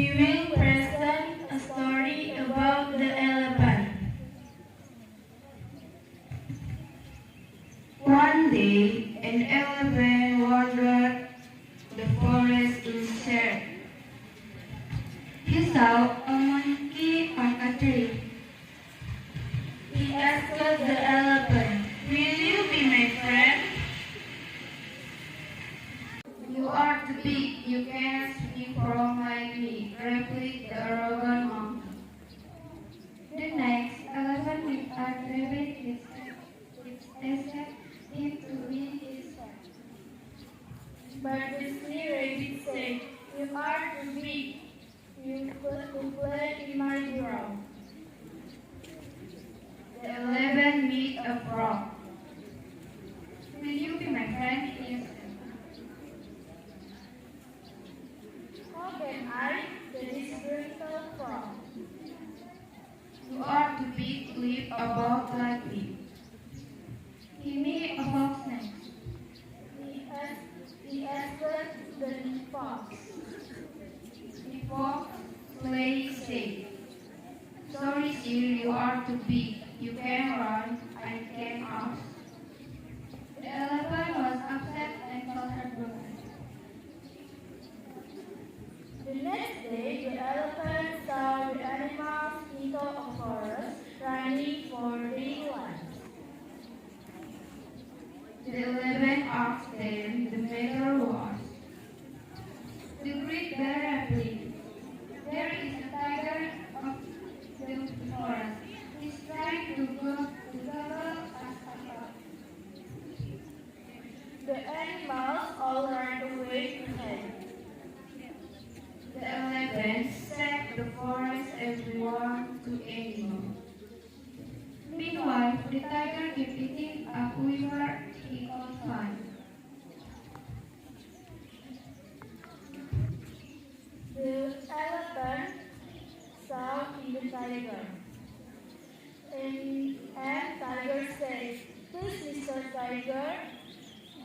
we will present a story about the elephant. One day, an elephant wandered the forest in search. He saw a monkey on a tree. He asked the elephant, "Will you be my friend? You are too big, you cannot swim from like me," replied the arrogant monkey. The next elephant with a rabbit asked him to be his friend. But the sea rabbit said, "You are too big, you could play in my ground." The elephant met a frog. "Will you be my friend?" he asked. "How can I?" the disgruntled frog. "You are too big, live about like me." He met a fox next. He asked the fox. The fox lay said, "Sorry sir, you are too big. You can run, I can ask." The elephant was upset and felt heartbroken. The next day, the elephant saw the animals into a forest, running for their lives. The elephant asked them the matter was. The great bear replied, "There is a tiger of the forest. He's trying to gobble us up." The animals all ran away to hide. The elephant set the forest everyone to animals. Meanwhile, the tiger kept eating up whoever he could find. The elephant saw the tiger, and tiger said, "Please, Mr. Tiger,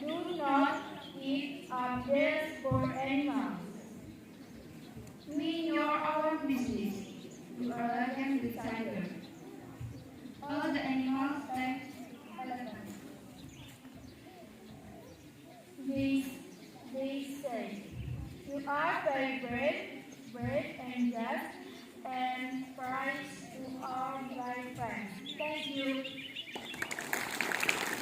do not eat up these poor animals. Mind your own business. You are like the tiger." All the animals thanked the elephant. They said, "You are very brave and just, and praise to